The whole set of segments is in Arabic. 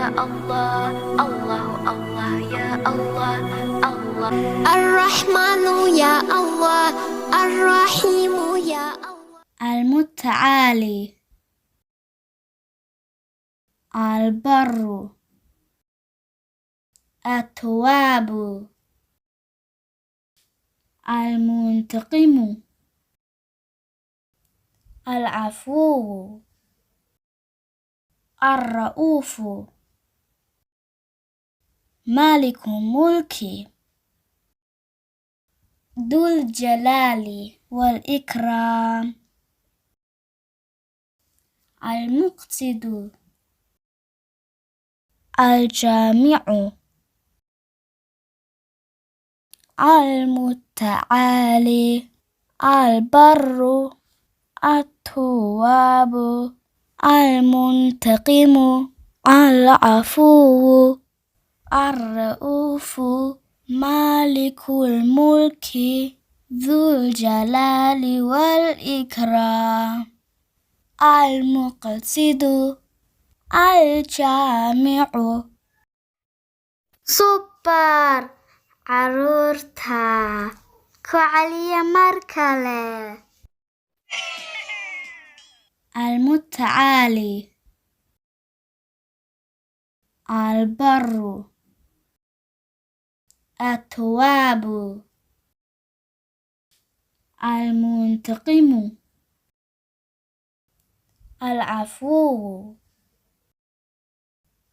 الله الله الله يا الله الله. الرحمن يا الله، الرحيم يا الله. المتعالي، البر، التواب، المنتقم، العفو، الرؤوف، مالك الملك، ذو الجلال والإكرام، المقصد، الجامع، المتعالي، البر، التواب، المنتقم، العفو، الرؤوف، مالك الملك، ذو الجلال والإكرام، المقصد، الجامع. Super caruurta ku celiya mar kale. المتعالي، البر، التواب، المنتقم، العفو،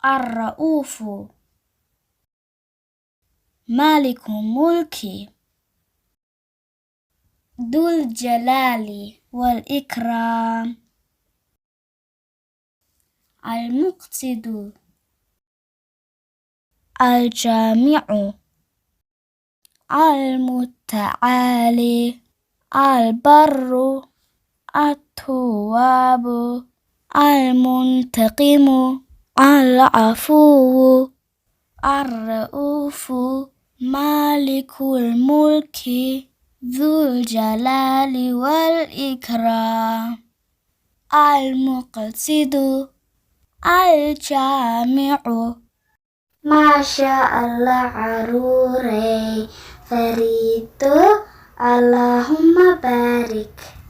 الرؤوف، مالك الملك، ذو الجلال والإكرام، المقصد، الجامع، المتعالي، البر، التواب، المنتقم، العفو، الرؤوف، مالك الملك، ذو الجلال والإكرام، المقصد، الجامع. Masya Allah caruurey, Fariito, Allahumma barik.